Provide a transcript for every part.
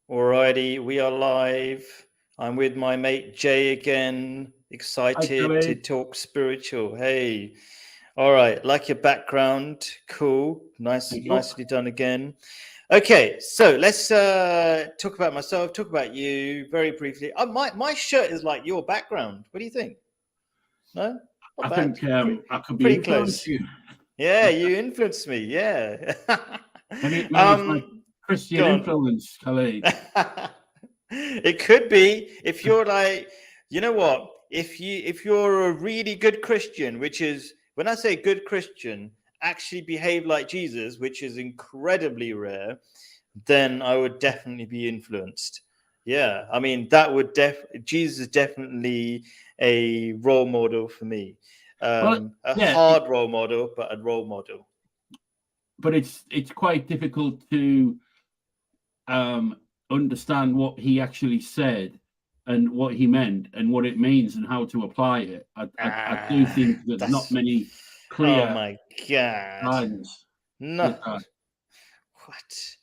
Alrighty, we are live. I'm with my mate Jay again. Excited to Khalid. talk spiritual. Hey, all right, like your background. Cool, nice, Thank you. nicely done again. Okay, so let's talk about myself. Talk about you very briefly. My shirt is like your background. What do you think? No, not I bad. think I could be Pretty influenced close. you. Yeah, you influenced me. Yeah. Maybe it's like Go Christian on. influence, Khalid. It could be if you're like, you know what? If you're a really good Christian, which is when I say good Christian, actually behave like Jesus, which is incredibly rare, then I would definitely be influenced. Yeah, I mean that would Jesus is definitely a role model for me. Well, A yeah, hard role model, but a role model. but it's quite difficult to understand what he actually said and what he meant and what it means and how to apply it. I do think there's not That's many oh clear my god. guidance No, with that. what?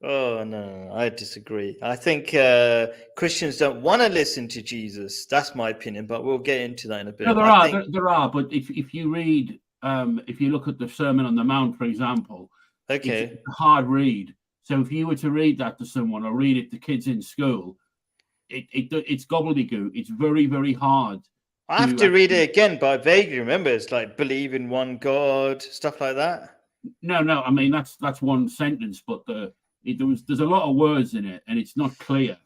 Oh no, I disagree. I think Christians don't want to listen to Jesus. That's my opinion, but we'll get into that in a No, bit. there I are think there are, but if you read if you look at the Sermon on the Mount, for example, it's okay. a hard read. So if you were to read that to someone or read it to kids in school, it's gobbledygook. It's very hard I have to to read actually. it again, but I vaguely remember it's like believe in one God, stuff like that. No. I mean that's one sentence, but there's a lot of words in it, and it's not clear.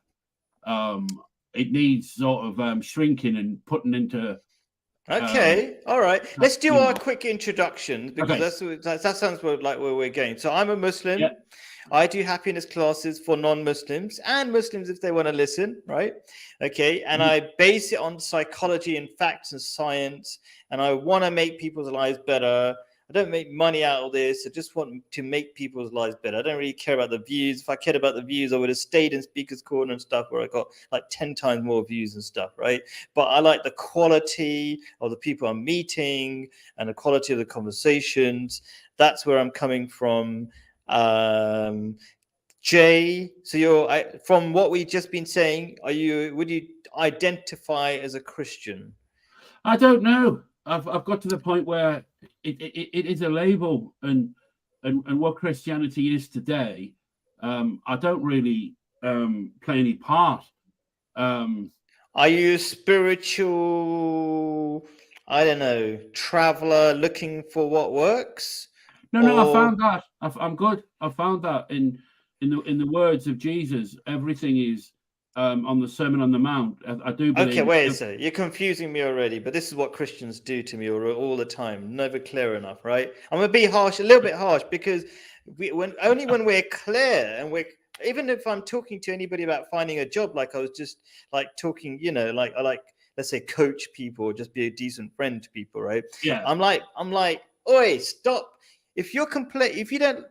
Um, it needs sort of shrinking and putting into um, Okay, all right. Let's do you our know. quick introductions because Okay, that sounds like where we're going. So I'm a yeah, Muslim. I do happiness classes for non-Muslims and Muslims if they want to listen, right? Okay, and mhm, I base it on psychology and facts and science, and I want to make people's lives better. I don't make money out of this. I just want to make people's lives better. I don't really care about the views. If I cared about the views, I would have stayed in Speaker's Corner and stuff where I got like 10 times more views and stuff, right? But I like the quality of the people I'm meeting and the quality of the conversations. That's where I'm coming from. Um, Jay, so from what we've just been saying, would you identify as a Christian? I don't know. I've got to the point where it is a label, and what Christianity is today. I don't really play any part. Um, Are you a spiritual, I don't know, traveler looking for what works? no, I Or found that I'm good. I found that in the words of Jesus, everything is on the Sermon on the Mount. I do okay, believe wait a it. second. You're confusing me already, but this is what Christians do to me all the time. Never clear enough, right? I'm gonna be harsh, a little bit harsh, because when we're clear and we're even if I'm talking to anybody about finding a job, like I was just like talking, like I like let's say coach people or just be a decent friend to people, right? Yeah, I'm like, oi, stop. If you're complete, if you don't,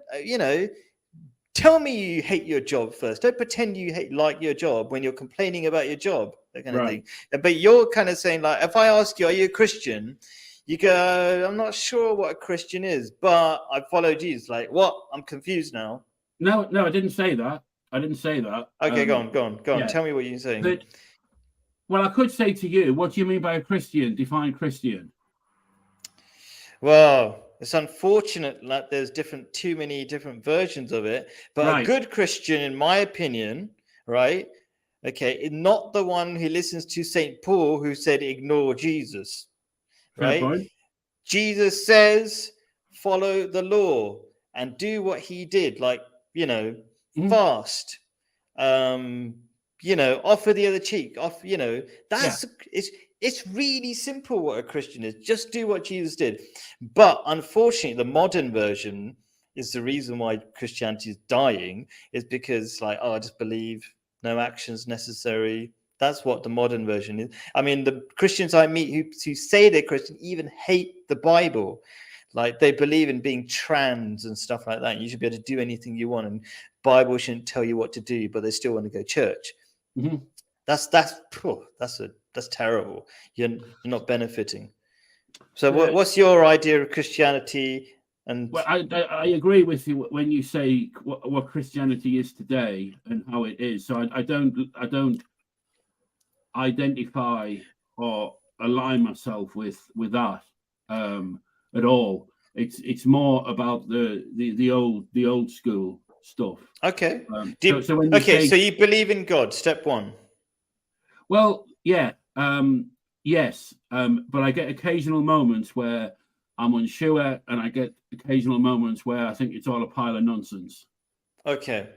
tell me you hate your job first. Don't pretend you like your job when you're complaining about your job, that kind of right. thing. But you're kind of saying, like, if I ask you, are you a Christian? You go, I'm not sure what a Christian is, but I follow Jesus. Like, what? I'm confused now. No, I didn't say that. I didn't say that. Okay, go on. Yeah, Tell me what you're saying. but well, I could say to you, what do you mean by a Christian? Define Christian. Well, it's unfortunate that there's too many different versions of it. But a Right. good Christian, in my opinion, right? Okay, not the one who listens to Saint Paul who said ignore Jesus, Fair right? point. Jesus says follow the law and do what he did, like you know, Mhm. fast, um, offer the other cheek, off, Yeah. that's it's really simple what a Christian is. Just do what Jesus did. But unfortunately, the modern version is the reason why Christianity is dying, is because like, oh, I just believe, no actions necessary. That's what the modern version is. I mean, the Christians I meet who say they're Christian even hate the Bible. Like they believe in being trans and stuff like that. You should be able to do anything you want, and Bible shouldn't tell you what to do, but they still want to go to church. Mhm. That's terrible. You're not benefiting. So Yeah. what's your idea of Christianity? And Well, I agree with you when you say what Christianity is today and how it is. So I don't identify or align myself with that at all. It's more about the old school stuff. okay, So when you okay, say, so you believe in God, step one. well, yeah, yes, but I get occasional moments where I'm unsure, and I get occasional moments where I think it's all a pile of nonsense. Okay,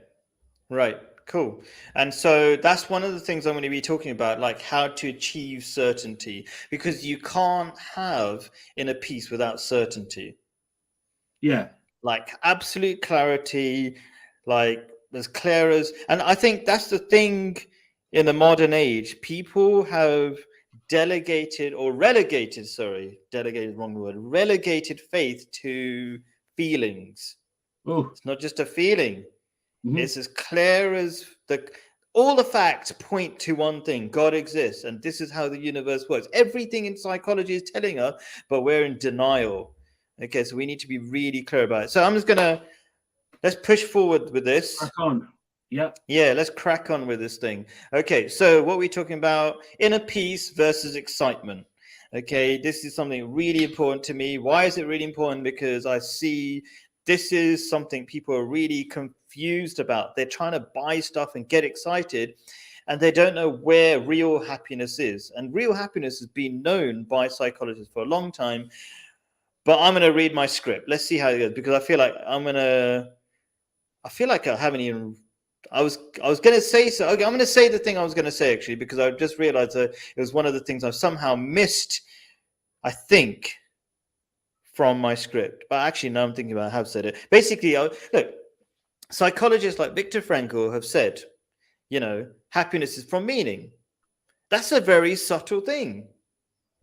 right, cool. And so that's one of the things I'm going to be talking about, like how to achieve certainty, because you can't have inner peace without certainty. Yeah, Like absolute clarity, like as clear as, and I think that's the thing in the modern age. People have delegated, wrong word, relegated faith to feelings. oh, It's not just a feeling. mhm. It's as clear as all the facts point to one thing: God exists, and this is how the universe works. Everything in psychology is telling us, but we're in denial. Okay, so we need to be really clear about it. So I'm just gonna let's push forward with this. Crack on. Yeah, Yeah, let's crack on with this thing. Okay, so what we're talking about: inner peace versus excitement. Okay, this is something really important to me. Why is it really important? Because I see this is something people are really confused about. They're trying to buy stuff and get excited, and they don't know where real happiness is. And real happiness has been known by psychologists for a long time. But I'm going to read my script. Let's see how it goes, because I feel like I haven't even. I was going to say so. Okay, I'm going to say the thing I was going to say actually, because I just realized that it was one of the things I've somehow missed. I think from my script, but actually now I'm thinking about, I have said it. Basically, look, psychologists like Viktor Frankl have said, happiness is from meaning. That's a very subtle thing.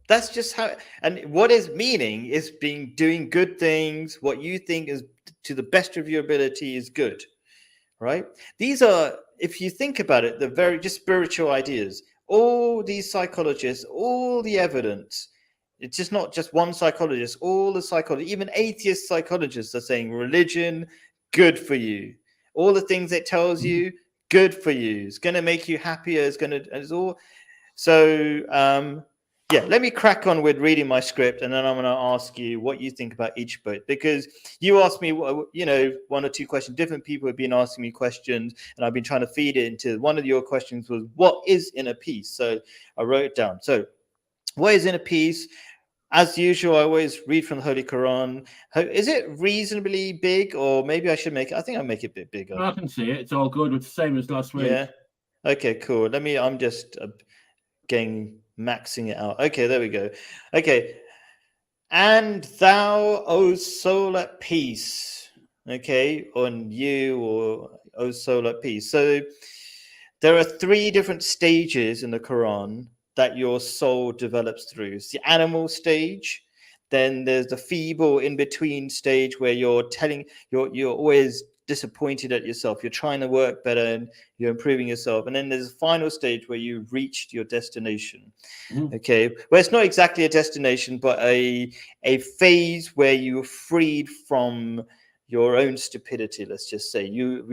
That's just how, and what is meaning is doing good things. What you think is to the best of your ability is good, right? These are, if you think about it, the very just spiritual ideas. All these psychologists, all the evidence, it's just not just one psychologist, all the psychologists, even atheist psychologists are saying religion, good for you. All the things it tells you, good for you. It's going to make you happier. It's all. So, yeah, let me crack on with reading my script, and then I'm going to ask you what you think about each bit, because you asked me, one or two questions. Different people have been asking me questions, and I've been trying to feed it into one of your questions was, what is inner peace? So I wrote it down. So what is inner peace? As usual, I always read from the Holy Quran. Is it reasonably big, or maybe I should make it? I think I'll make it a bit bigger. I can see it. It's all good. It's the same as last week. Yeah. Okay, cool. I'm just maxing it out. Okay, there we go. Okay. And thou, O soul at peace. Okay, on you, or O soul at peace. So there are 3 different stages in the Quran that your soul develops through. It's the animal stage, then there's the feeble in between stage where you're always disappointed at yourself, you're trying to work better and you're improving yourself, and then there's a final stage where you've reached your destination. Okay, well, it's not exactly a destination, but a phase where you're freed from your own stupidity. Let's just say you've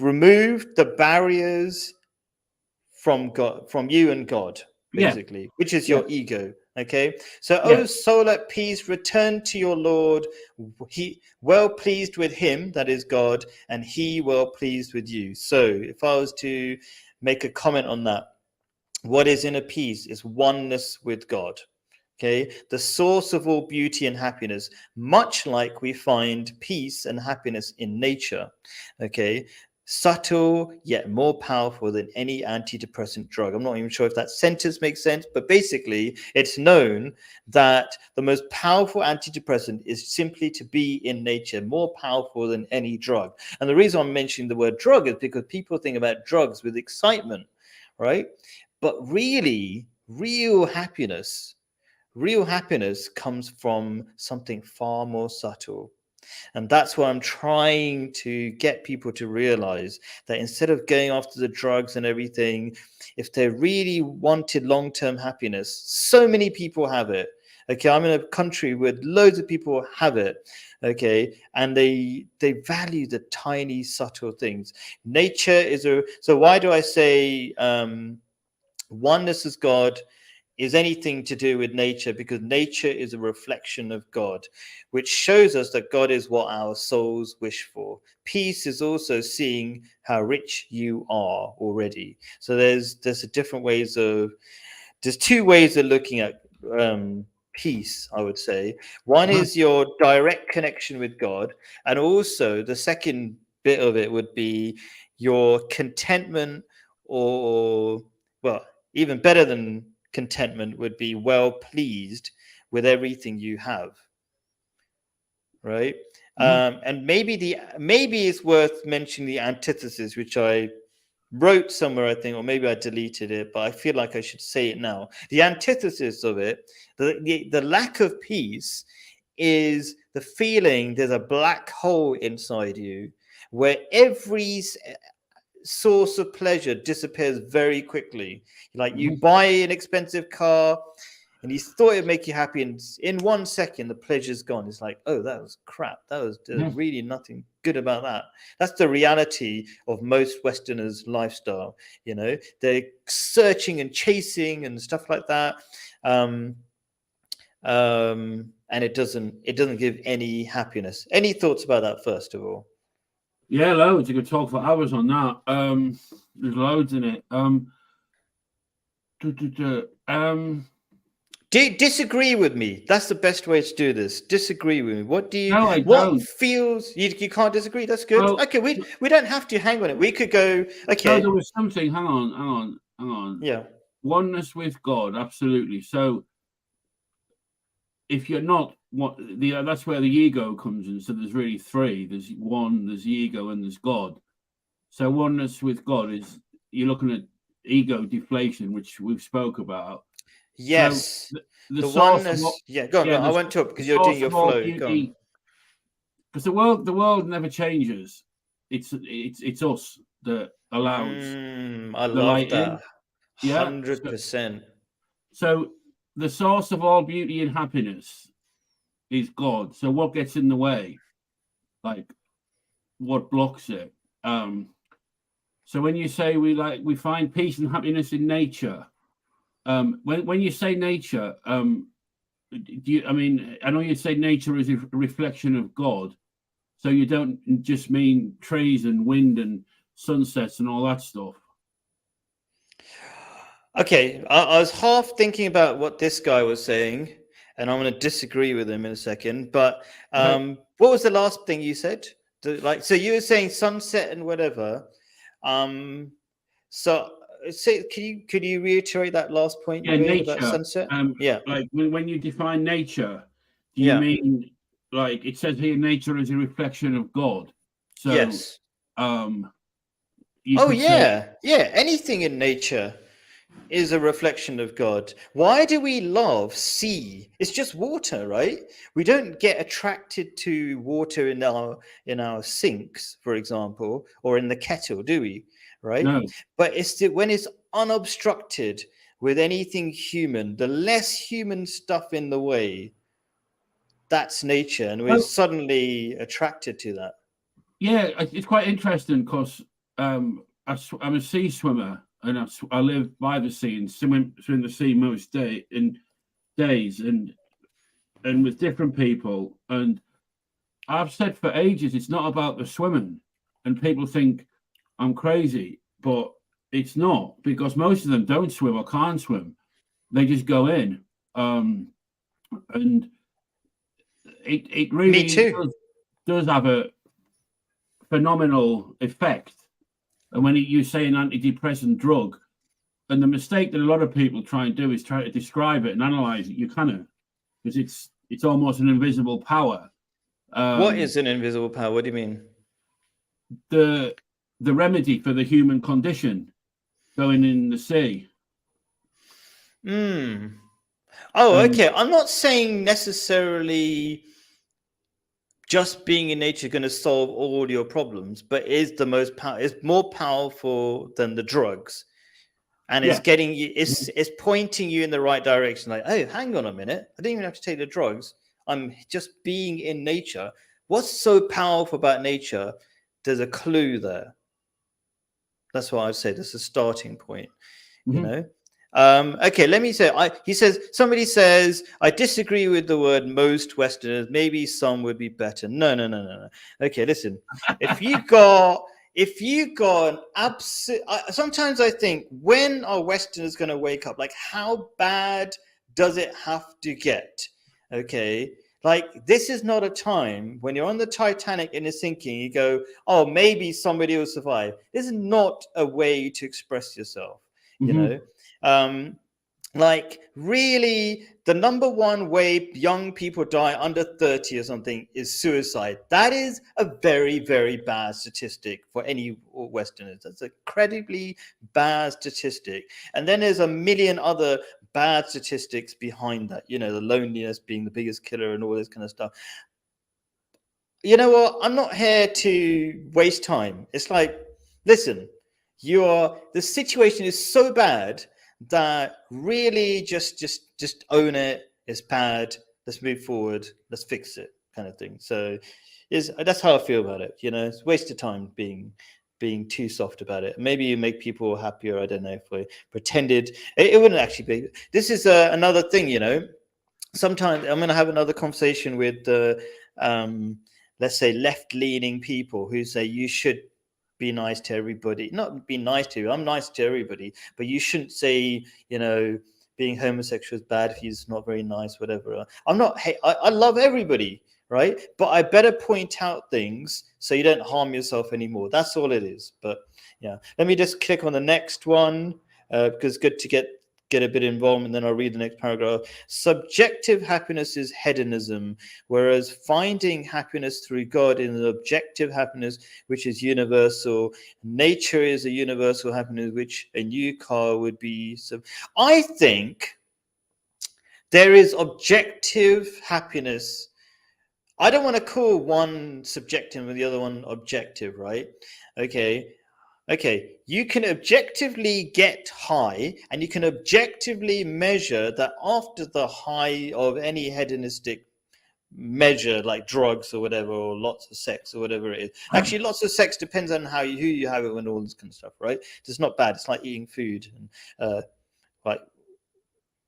removed the barriers from God, from you and God, basically, which is your ego. Okay, so O soul at peace, return to your Lord. He well pleased with him, that is God, and he well pleased with you. So if I was to make a comment on that, what is inner peace is oneness with God. Okay, the source of all beauty and happiness, much like we find peace and happiness in nature. Okay, subtle yet more powerful than any antidepressant drug. I'm not even sure if that sentence makes sense, but basically it's known that the most powerful antidepressant is simply to be in nature, more powerful than any drug. And the reason I'm mentioning the word drug is because people think about drugs with excitement, right? But really, real happiness comes from something far more subtle. And that's what I'm trying to get people to realize, that instead of going after the drugs and everything, if they really wanted long-term happiness, so many people have it. Okay, I'm in a country where loads of people have it. Okay, and they value the tiny, subtle things. Nature is a so. Why do I say oneness is God? Is anything to do with nature, because nature is a reflection of God, which shows us that God is what our souls wish for. Peace is also seeing how rich you are already. So there's a different ways of there's two ways of looking at peace, I would say. One Uh-huh. is your direct connection with God, and also the second bit of it would be your contentment, or well, even better than contentment would be well pleased with everything you have, right? And maybe it's worth mentioning the antithesis, which I wrote somewhere, I think, or maybe I deleted it, but I feel like I should say it now. The antithesis of it, the lack of peace, is the feeling there's a black hole inside you where every source of pleasure disappears very quickly. Like you buy an expensive car and you thought it'd make you happy, and in 1 second the pleasure's gone. It's like, oh, that was crap. There's really nothing good about that. That's the reality of most Westerners' lifestyle. They're searching and chasing and stuff like that, and it doesn't give any happiness. Any thoughts about that, first of all? Yeah, loads. You could talk for hours on that. There's loads in it. Disagree with me. That's the best way to do this. Disagree with me. What do you? No, I what don't. feels? You can't disagree. That's good. Well, Okay, we don't have to hang on it. We could go. Okay. No, there was something. Hang on. Yeah. Oneness with God, absolutely. So, if you're not that's where the ego comes in. So there's really three. There's one, there's the ego, and there's God. So oneness with God is you're looking at ego deflation, which we've spoke about. Yes. So the oneness. Go on. I went to it because you're doing your flow. Go on. Because the world never changes. It's us that allows. I love that. 100%. So the source of all beauty and happiness is God. So what gets in the way? Like what blocks it? So when you say we find peace and happiness in nature, when you say nature, I know you say nature is a reflection of God. So you don't just mean trees and wind and sunsets and all that stuff. Okay, I was half thinking about what this guy was saying, and I'm going to disagree with him in a second. But what was the last thing you said? So you were saying sunset and whatever. So could you reiterate that last point you made about sunset? Like when you define nature, do you mean like it says here nature is a reflection of God? So yes. Anything in nature is a reflection of God. Why do we love sea? It's just water, right? We don't get attracted to water in our sinks, for example, or in the kettle, do we? Right? No. But when it's unobstructed with anything human, the less human stuff in the way, that's nature, and we're suddenly attracted to that. Yeah, it's quite interesting because I'm a sea swimmer. And I live by the sea and swim in the sea most days and with different people. And I've said for ages, it's not about the swimming. And people think I'm crazy, but it's not, because most of them don't swim or can't swim. They just go in. And it really does have a phenomenal effect. And when you say an antidepressant drug, and the mistake that a lot of people try and do is try to describe it and analyze it, you cannot, because it's almost an invisible power. What is an invisible power? What do you mean? The remedy for the human condition, going in the sea. Oh, okay. I'm not saying necessarily just being in nature going to solve all your problems, but is more powerful than the drugs. and it's getting you, it's pointing you in the right direction. Like, oh, hang on a minute, I didn't even have to take the drugs. I'm just being in nature. What's so powerful about nature? There's a clue there. That's what I'd say. That's a starting point. You know. Okay, let me say. Somebody says, I disagree with the word most Westerners. Maybe some would be better. No. Okay, listen. If you got an absolute, sometimes I think, when are Westerners going to wake up? Like, how bad does it have to get? Okay. Like, this is not a time when you're on the Titanic and it's sinking, you go, oh, maybe somebody will survive. This is not a way to express yourself, you know? Like, really, the number one way young people die under 30 or something is suicide. That is a very, very bad statistic for any Westerners. That's an incredibly bad statistic. And then there's a million other bad statistics behind that, you know, the loneliness being the biggest killer and all this kind of stuff. You know what? I'm not here to waste time. It's like, listen, the situation is so bad that really just own it. It's bad. Let's move forward. Let's fix it, kind of thing. So that's how I feel about it. You know, it's a waste of time being too soft about it. Maybe you make people happier. I don't know, if we pretended. It wouldn't actually be. This is another thing, you know. Sometimes I'm going to have another conversation with let's say left-leaning people who say you should be nice to everybody. Not be nice to you. I'm nice to everybody, but you shouldn't say, you know, being homosexual is bad if he's not very nice, whatever. I'm not. Hey, I love everybody, right? But I better point out things so you don't harm yourself anymore. That's all it is. But yeah, let me just click on the next one because it's good to get a bit involved, and then I'll read the next paragraph. Subjective happiness is hedonism, whereas finding happiness through God is an objective happiness, which is universal. Nature is a universal happiness, which a new car would be. So I think there is objective happiness. I don't want to call one subjective and the other one objective, right? Okay, you can objectively get high, and you can objectively measure that after the high of any hedonistic measure, like drugs or whatever, or lots of sex or whatever it is. Actually, lots of sex depends on who you have it and all this kind of stuff, right? It's not bad. It's like eating food and like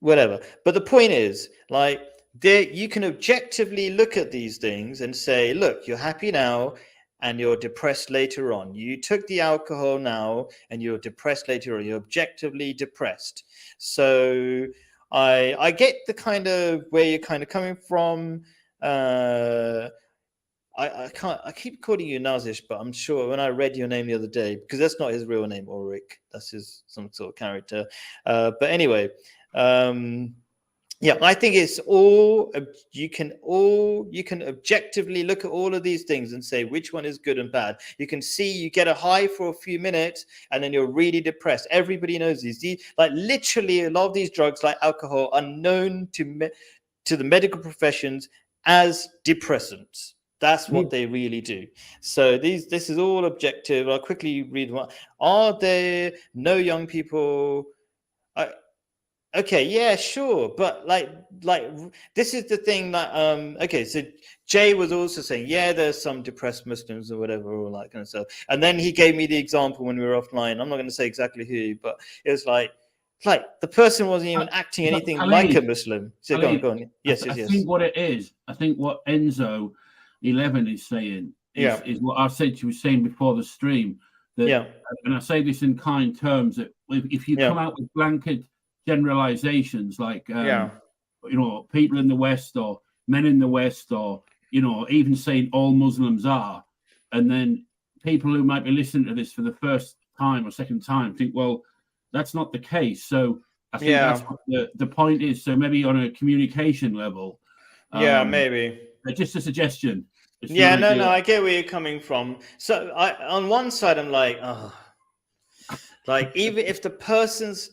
whatever. But the point is, like, you can objectively look at these things and say, look, you're happy now and you're depressed later on. You took the alcohol now and you're depressed later on. You're objectively depressed. So I get the kind of where you're kind of coming from. I keep calling you Nazish, but I'm sure when I read your name the other day, because that's not his real name, Ulrich. That's some sort of character. But anyway, yeah, I think it's all you can objectively look at all of these things and say which one is good and bad. You can see you get a high for a few minutes and then you're really depressed. Everybody knows these like literally a lot of these drugs, like alcohol, are known to the medical professions as depressants. That's what they really do. So this is all objective. I'll quickly read one. Are there no young people? Okay, yeah, sure, but like this is the thing that okay, so Jay was also saying, yeah, there's some depressed Muslims or whatever, all that kind of stuff, and then he gave me the example when we were offline. I'm not going to say exactly who, but it was like the person wasn't even acting anything like a Muslim. So go on. Yes. I think what it is, I think what Enzo 11 is saying is what I said you were saying before the stream. That, and I say this in kind terms, that if you come out with blanket generalizations like you know, people in the West or men in the West, or you know, even saying all Muslims are, and then people who might be listening to this for the first time or second time think, well, that's not the case. So I think that's what the point is. So maybe on a communication level, maybe just a suggestion. No, I get where you're coming from. So on one side I'm like, like even if the person's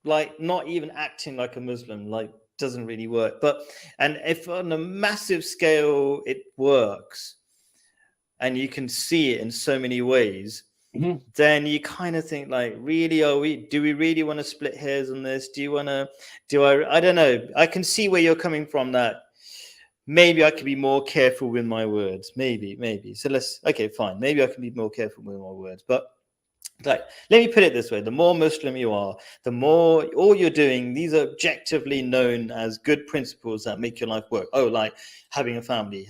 like not even acting like a Muslim, like doesn't really work. And if on a massive scale it works and you can see it in so many ways, Mhm. then you kind of think like, really, do we really want to split hairs on this? I don't know. I can see where you're coming from, that maybe I could be more careful with my words. Maybe. So okay, fine. Maybe I can be more careful with my words. But like, let me put it this way: the more Muslim you are, the more all you're doing, these are objectively known as good principles that make your life work. Oh, like having a family,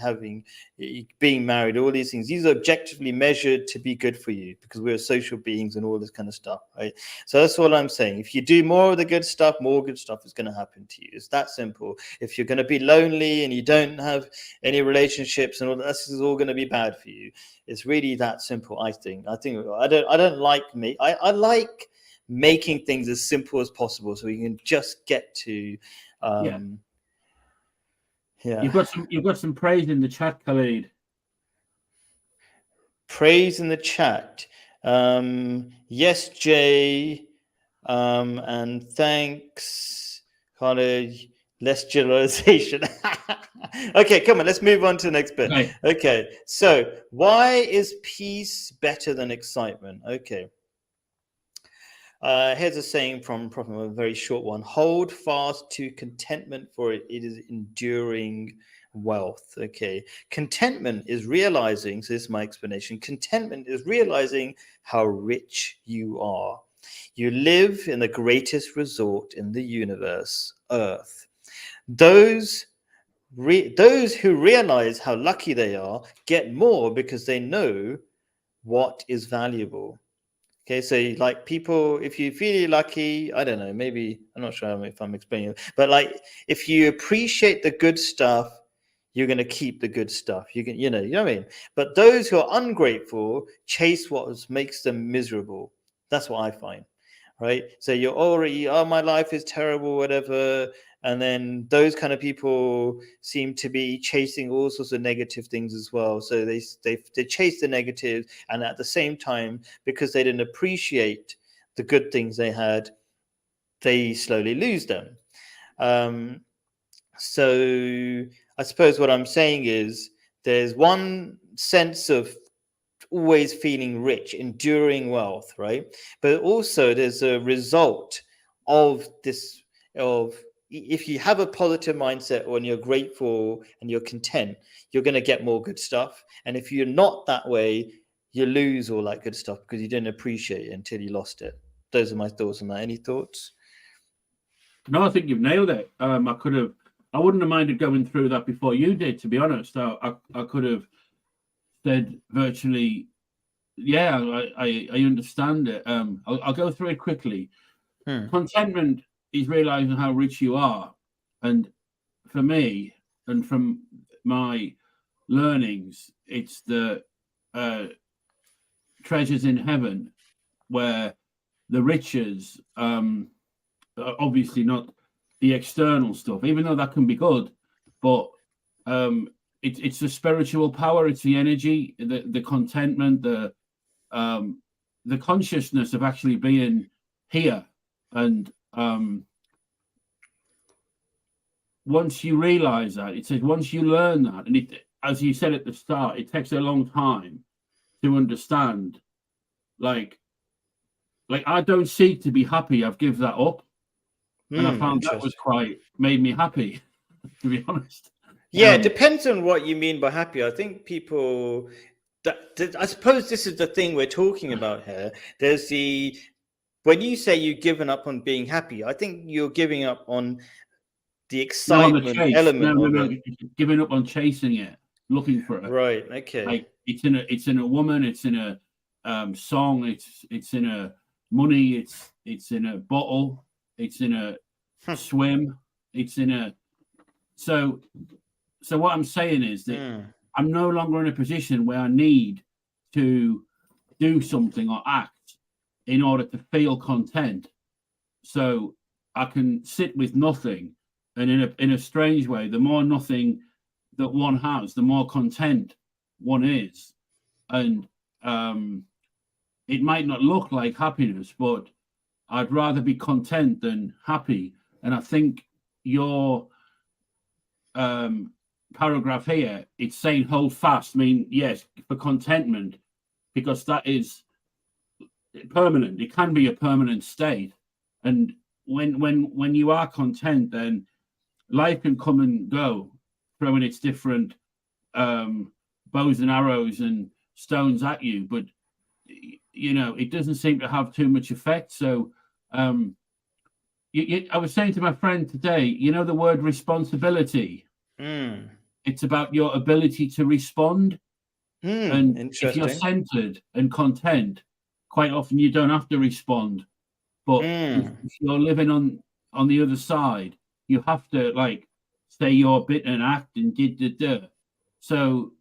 being married, all these things. These are objectively measured to be good for you because we're social beings and all this kind of stuff, right? So that's all I'm saying. If you do more of the good stuff, more good stuff is going to happen to you. It's that simple. If you're going to be lonely and you don't have any relationships and all that, this is all going to be bad for you. It's really that simple. I think I don't like me. I like making things as simple as possible so we can just get to Yeah. Yeah. You've got some praise in the chat, Khalid. Praise in the chat. Yes, Jay. And thanks, Khalid. Less generalization. Okay, come on, let's move on to the next bit. Right. Okay, so why is peace better than excitement? Okay. Here's a saying from Prophet, a very short one: hold fast to contentment, for it is enduring wealth. Okay, contentment is realizing, so this is my explanation, contentment is realizing how rich you are. You live in the greatest resort in the universe, Earth. Those who realize how lucky they are get more because they know what is valuable. Okay, so like people, if you feel lucky, I don't know, maybe I'm not sure if I'm explaining it, but like if you appreciate the good stuff, you're going to keep the good stuff. You know what I mean? But those who are ungrateful chase what makes them miserable. That's what I find, right? So you're already, oh, my life is terrible, whatever. And then those kind of people seem to be chasing all sorts of negative things as well. So they chase the negatives, and at the same time, because they didn't appreciate the good things they had, they slowly lose them. So I suppose what I'm saying is there's one sense of always feeling rich, enduring wealth, right? But also there's a result of this, of if you have a positive mindset when you're grateful and you're content, you're going to get more good stuff. And if you're not that way, you lose all that good stuff because you didn't appreciate it until you lost it. Those are my thoughts on that. Any thoughts? No, I think you've nailed it. I wouldn't have minded going through that before you did, to be honest. I could have said virtually, yeah, I understand it. I'll go through it quickly. Contentment is realizing how rich you are. And for me, and from my learnings, it's the treasures in heaven, where the riches, obviously not the external stuff, even though that can be good, but it's the spiritual power, it's the energy, the contentment, the consciousness of actually being here. And once you realize that, it says once you learn that, and it, as you said at the start, it takes a long time to understand. Like I don't seek to be happy. I've given that up, and I found that was quite made me happy, to be honest. Yeah, it depends on what you mean by happy. I think people, I suppose this is the thing we're talking about here. There's when you say you've given up on being happy, I think you're giving up on the excitement element of it. Giving up on chasing it, looking for it. Right. Okay. Like it's in a woman, it's in a song, it's in a money, it's in a bottle, it's in a swim, it's in a so what I'm saying is that I'm no longer in a position where I need to do something or act in order to feel content. So I can sit with nothing, and in a strange way, the more nothing that one has, the more content one is. And it might not look like happiness, but I'd rather be content than happy. And I think your paragraph here, it's saying hold fast. I mean, yes, for contentment, because that is permanent. It can be a permanent state, and when you are content, then life can come and go, throwing its different bows and arrows and stones at you, but it doesn't seem to have too much effect. So I was saying to my friend today, the word responsibility. It's about your ability to respond. And if you're centered and content, quite often you don't have to respond. But if you're living on the other side, you have to say your bit and act and did. So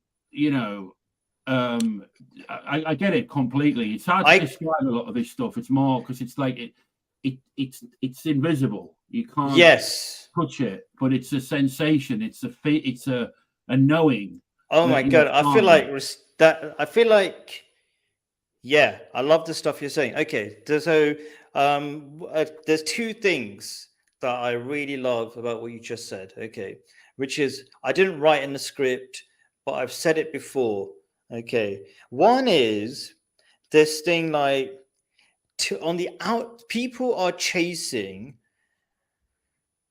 I get it completely. It's hard to describe a lot of this stuff. It's more because it's like it's invisible. You can't touch it, but it's a sensation. It's a knowing. Oh my God. I feel like yeah, I love the stuff you're saying. Okay. So there's two things that I really love about what you just said. Okay. Which is, I didn't write in the script, but I've said it before. Okay. One is this thing people are chasing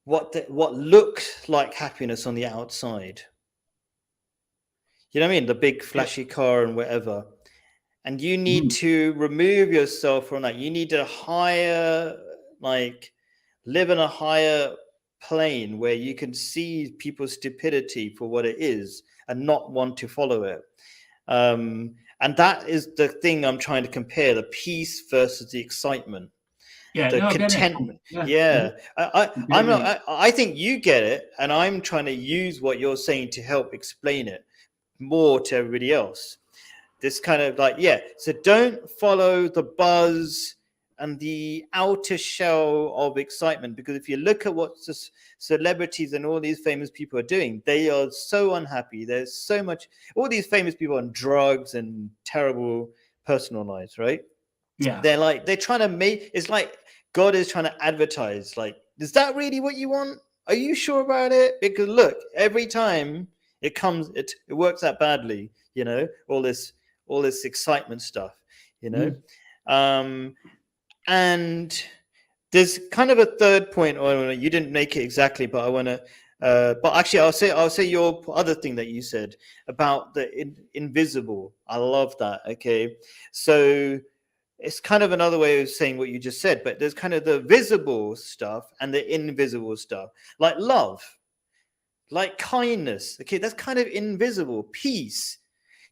what looks like happiness on the outside. You know what I mean? The big flashy car and whatever. And you need to remove yourself from that. You need to live in a higher plane where you can see people's stupidity for what it is and not want to follow it. And that is the thing I'm trying to compare, the peace versus the excitement. The contentment. I think you get it, and I'm trying to use what you're saying to help explain it more to everybody else. This kind of so don't follow the buzz and the outer shell of excitement, because if you look at what celebrities and all these famous people are doing, they are so unhappy. There's so much, all these famous people on drugs and terrible personal lives, right? Yeah. They're trying to make, it's like God is trying to advertise, is that really what you want? Are you sure about it? Because look, every time it comes, it works out badly, all this excitement stuff, and there's kind of a third point. You didn't make it exactly, but I want to. But actually, I'll say your other thing that you said about the invisible. I love that. Okay, so it's kind of another way of saying what you just said. But there's kind of the visible stuff and the invisible stuff, like love, like kindness. Okay, that's kind of invisible. Peace.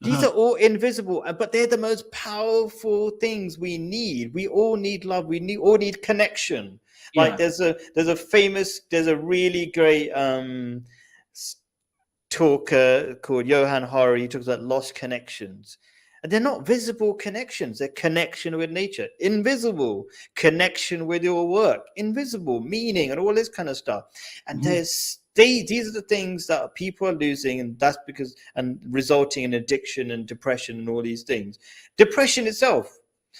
These are all invisible, but they're the most powerful things we need. We all need love. We all need connection. Yeah. There's a really great talker called Johan Hari. He talks about lost connections. And they're not visible connections. They're connection with nature. Invisible connection with your work. Invisible meaning and all this kind of stuff. And these are the things that people are losing, and that's because and resulting in addiction and depression and all these things. Depression itself,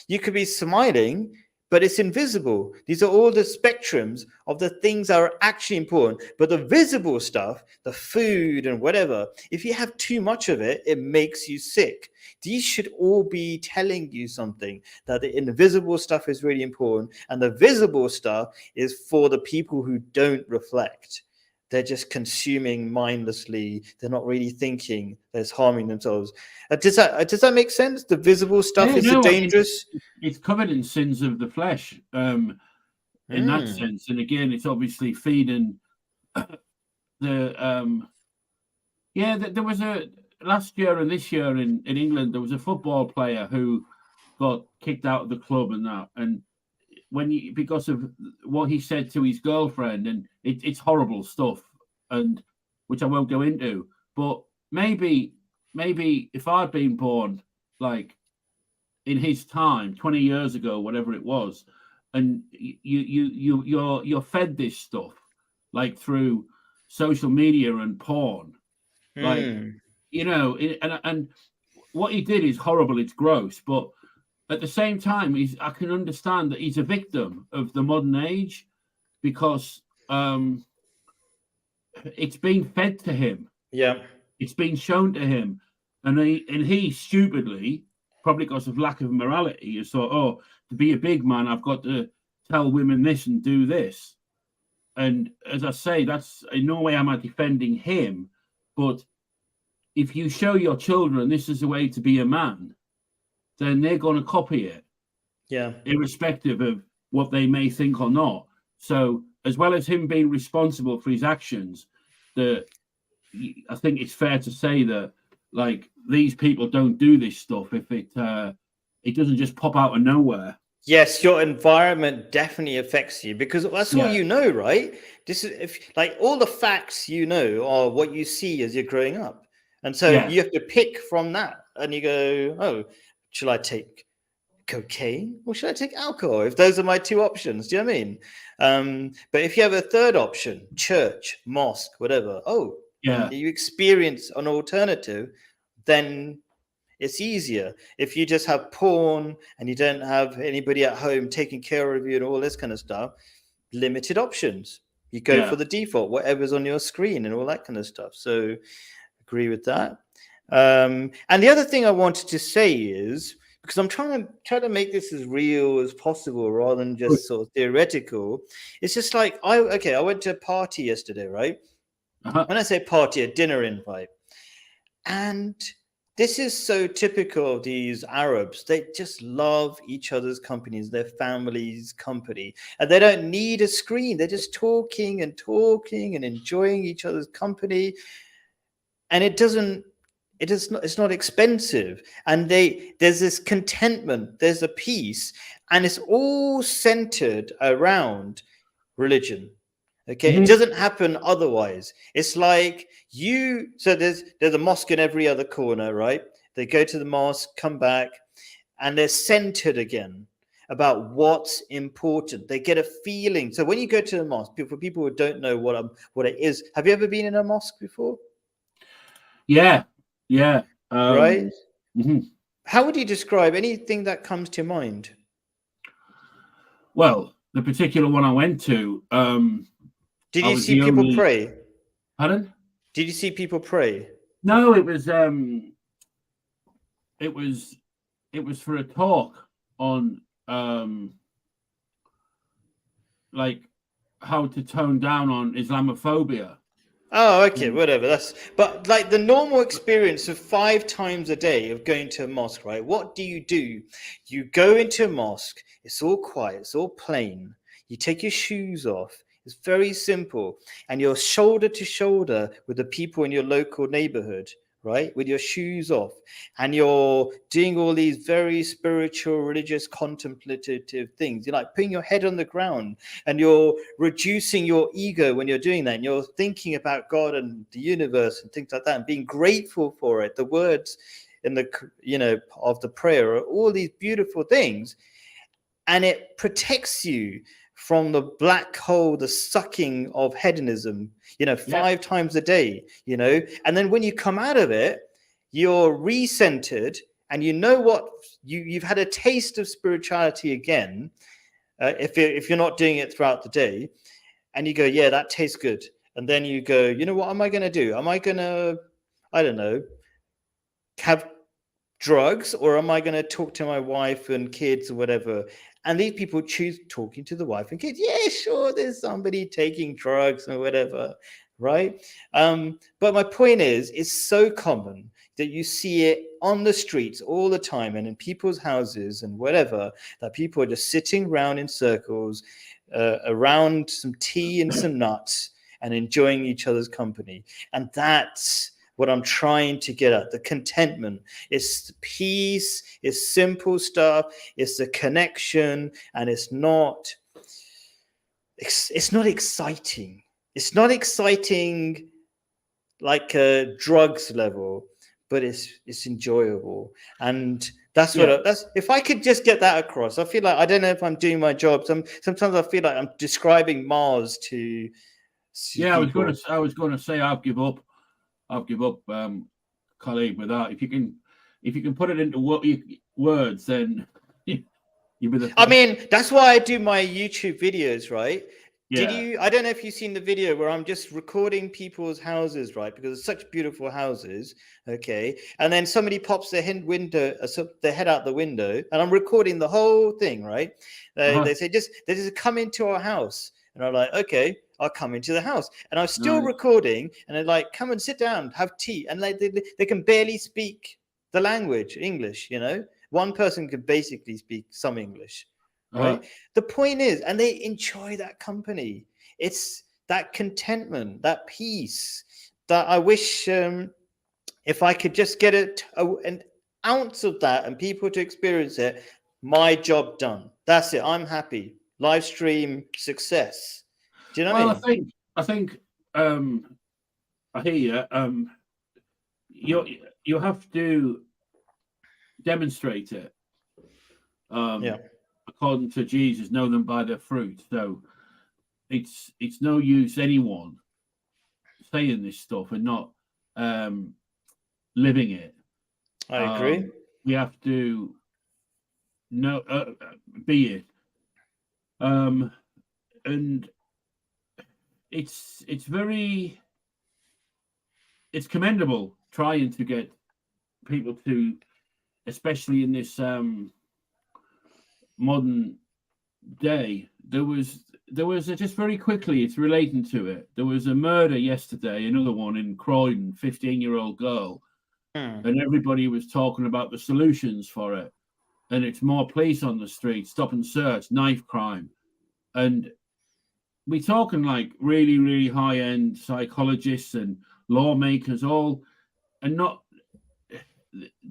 you could be smiling, but it's invisible. These are all the spectrums of the things that are actually important. But the visible stuff, the food and whatever, if you have too much of it, it makes you sick. These should all be telling you something, that the invisible stuff is really important, and the visible stuff is for the people who don't reflect. They're just consuming mindlessly. They're not really thinking. They're harming themselves. Does that make sense? The visible stuff is dangerous. It's covered in sins of the flesh, in that sense. And again, it's obviously feeding there was last year and this year in England, there was a football player who got kicked out of the club and that. And because of what he said to his girlfriend, and it's horrible stuff, and which I won't go into. But maybe if I'd been born in his time, 20 years ago, whatever it was, and you're fed this stuff through social media and porn, and what he did is horrible. It's gross, but at the same time, I can understand that he's a victim of the modern age, because it's been fed to him. Yeah, it's been shown to him, and he stupidly probably because of lack of morality. You thought, oh, to be a big man, I've got to tell women this and do this. And as I say, that's in no way am I defending him, but if you show your children this is a way to be a man, then they're going to copy it. Yeah. Irrespective of what they may think or not. So as well as him being responsible for his actions, I think it's fair to say that like these people don't do this stuff if it doesn't just pop out of nowhere. Yes, your environment definitely affects you because that's all you know, right? This is if like all the facts you know are what you see as you're growing up. And so you have to pick from that and you go, oh, shall I take cocaine or should I take alcohol? If those are my two options, do you know what I mean? But if you have a third option, church, mosque, whatever, you experience an alternative, then it's easier. If you just have porn and you don't have anybody at home taking care of you and all this kind of stuff, limited options. You go for the default, whatever's on your screen and all that kind of stuff. So agree with that. And the other thing I wanted to say is, because I'm trying to make this as real as possible rather than just sort of theoretical. It's just like, I went to a party yesterday, right? When I say party, a dinner invite. And this is so typical of these Arabs. They just love each other's companies, their family's company. And they don't need a screen. They're just talking and enjoying each other's company. And it's not expensive. And there's this contentment, there's a peace, and it's all centered around religion. Okay, It doesn't happen otherwise. It's like so there's a mosque in every other corner, right? They go to the mosque, come back, and they're centered again about what's important. They get a feeling. So when you go to the mosque, for people who don't know what it is, have you ever been in a mosque before? Yeah. Right? Mm-hmm. How would you describe anything that comes to mind? Well, the particular one I went to, did you see people pray? Pardon? Did you see people pray? No, it was for a talk on like how to tone down on Islamophobia. Oh, okay, whatever. But like the normal experience of 5 times a day of going to a mosque, right? What do? You go into a mosque, it's all quiet, it's all plain. You take your shoes off. It's very simple. And you're shoulder to shoulder with the people in your local neighborhood, right? With your shoes off. And you're doing all these very spiritual, religious, contemplative things. You're like putting your head on the ground and you're reducing your ego when you're doing that. And you're thinking about God and the universe and things like that and being grateful for it. The words in of the prayer are all these beautiful things. And it protects you from the black hole, the sucking of hedonism, 5 times a day, and then when you come out of it, you're recentered and what you've had a taste of spirituality again. If you're not doing it throughout the day and you go, yeah, that tastes good. And then you go, what am I going to do? Am I going to, I don't know, have drugs, or am I going to talk to my wife and kids or whatever? And these people choose talking to the wife and kids. Yeah, sure, there's somebody taking drugs or whatever, right? But my point is, it's so common that you see it on the streets all the time and in people's houses and whatever, that people are just sitting around in circles around some tea and some nuts and enjoying each other's company. And that's what I'm trying to get at, the contentment. It's the peace, it's simple stuff, it's the connection, and it's not exciting. It's not exciting like a drugs level, but it's enjoyable. And that's what if I could just get that across. I feel like I don't know if I'm doing my job. Sometimes I feel like I'm describing Mars to people. I was going to say I'll give up, colleague, with that. If you can put it into words, then you'll be the. I mean, that's why I do my YouTube videos, right? Did you? I don't know if you've seen the video where I'm just recording people's houses, right? Because it's such beautiful houses, okay. And then somebody pops their their head out the window, and I'm recording the whole thing, right? They say they just come into our house, and I'm like, okay, I'll come into the house, and I'm still recording, and they're like, come and sit down, have tea, and like they can barely speak the language, English, you know. One person could basically speak some English. Right. The point is, and they enjoy that company. It's that contentment, that peace that I wish if I could just get an ounce of that and people to experience it, my job done. That's it. I'm happy. Live stream success. Do you know what I mean? I think I hear you. You have to demonstrate it. According to Jesus, know them by their fruit. So it's no use anyone saying this stuff and not living it. I agree. We have to know be it. And it's commendable trying to get people to, especially in this modern day. There was just very quickly, it's relating to it. There was a murder yesterday, another one in Croydon, 15-year-old girl, and everybody was talking about the solutions for it. And it's more police on the street, stop and search, knife crime, and we talking like really, really high-end psychologists and lawmakers, all, and not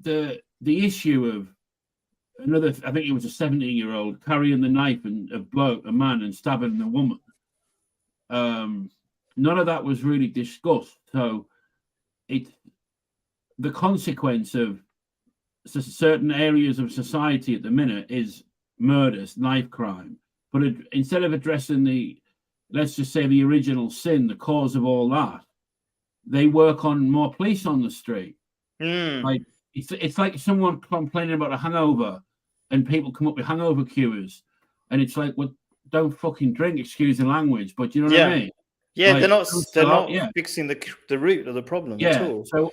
the issue of another. I think it was a 17-year-old carrying the knife and a man and stabbing the woman. None of that was really discussed. So the consequence of certain areas of society at the minute is murders, knife crime. But instead of addressing let's just say the original sin, the cause of all that, they work on more police on the street. Like it's like someone complaining about a hangover, and people come up with hangover cures, and it's like, well, don't fucking drink, excuse the language, but you know what I mean? Yeah, like, they're not fixing the root of the problem at all. So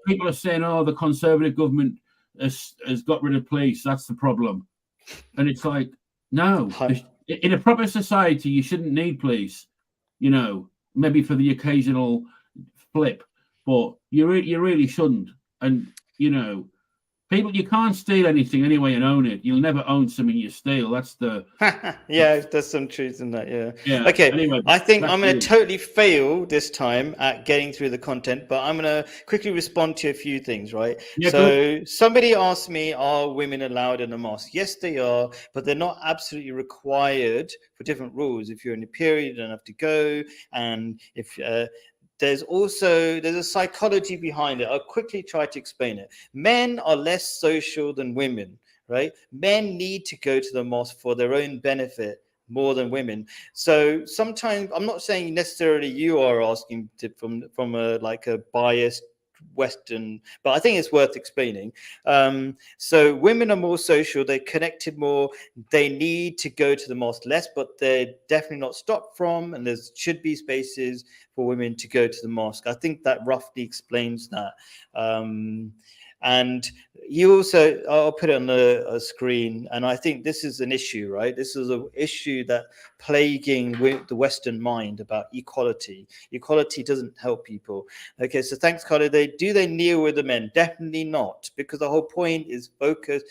people are saying, oh, the Conservative government has got rid of police, that's the problem. And it's like, no, in a proper society, you shouldn't need police, you know, maybe for the occasional flip, but you really shouldn't. And, you know, people, you can't steal anything anyway and own it. You'll never own something you steal. That's the... there's some truth in that, yeah. Okay, anyway, I think I'm going to totally fail this time at getting through the content, but I'm going to quickly respond to a few things, right? Yeah, so somebody asked me, are women allowed in the mosque? Yes, they are, but they're not absolutely required for different rules. If you're in a period, you don't have to go. And if... there's a psychology behind it. I'll quickly try to explain it. Men are less social than women, right? Men need to go to the mosque for their own benefit more than women. So sometimes, I'm not saying necessarily you are asking from a biased Western, but I think it's worth explaining. So women are more social, they're connected more, they need to go to the mosque less, but they're definitely not stopped from, and there should be spaces for women to go to the mosque. I think that roughly explains that. And you also, I'll put it on a screen, and I think this is an issue, right? This is an issue that plaguing with the Western mind about equality. Equality doesn't help people. Okay, so thanks, Carlo. Do they kneel with the men? Definitely not, because the whole point is focus.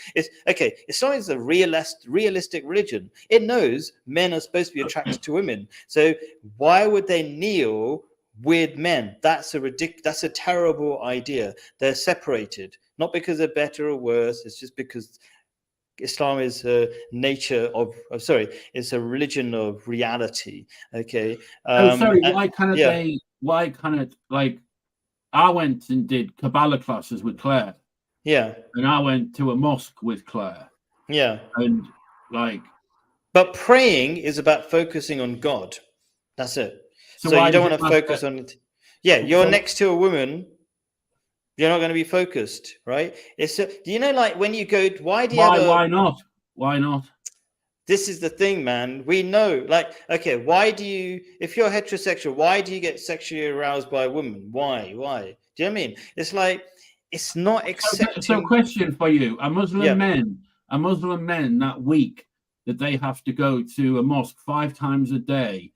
Islam is a realistic religion. It knows men are supposed to be attracted to women. So why would they kneel with men? That's a terrible idea. They're separated, not because they're better or worse. It's just because Islam is a it's a religion of reality. Okay. Why can't like I went and did Kabbalah classes with Claire. Yeah. And I went to a mosque with Claire. Yeah. And but praying is about focusing on God. That's it. So you don't want to focus on it. Yeah, you're next to a woman, you're not going to be focused, right? Do you know, like when you go, why not? this is the thing, man. We know, like, okay, why do you, if you're heterosexual, why do you get sexually aroused by a woman? Why? Do you know what I mean? It's like, it's not accepting. So question for you: Are Yeah. Muslim men that week that they have to go to a mosque 5 times a day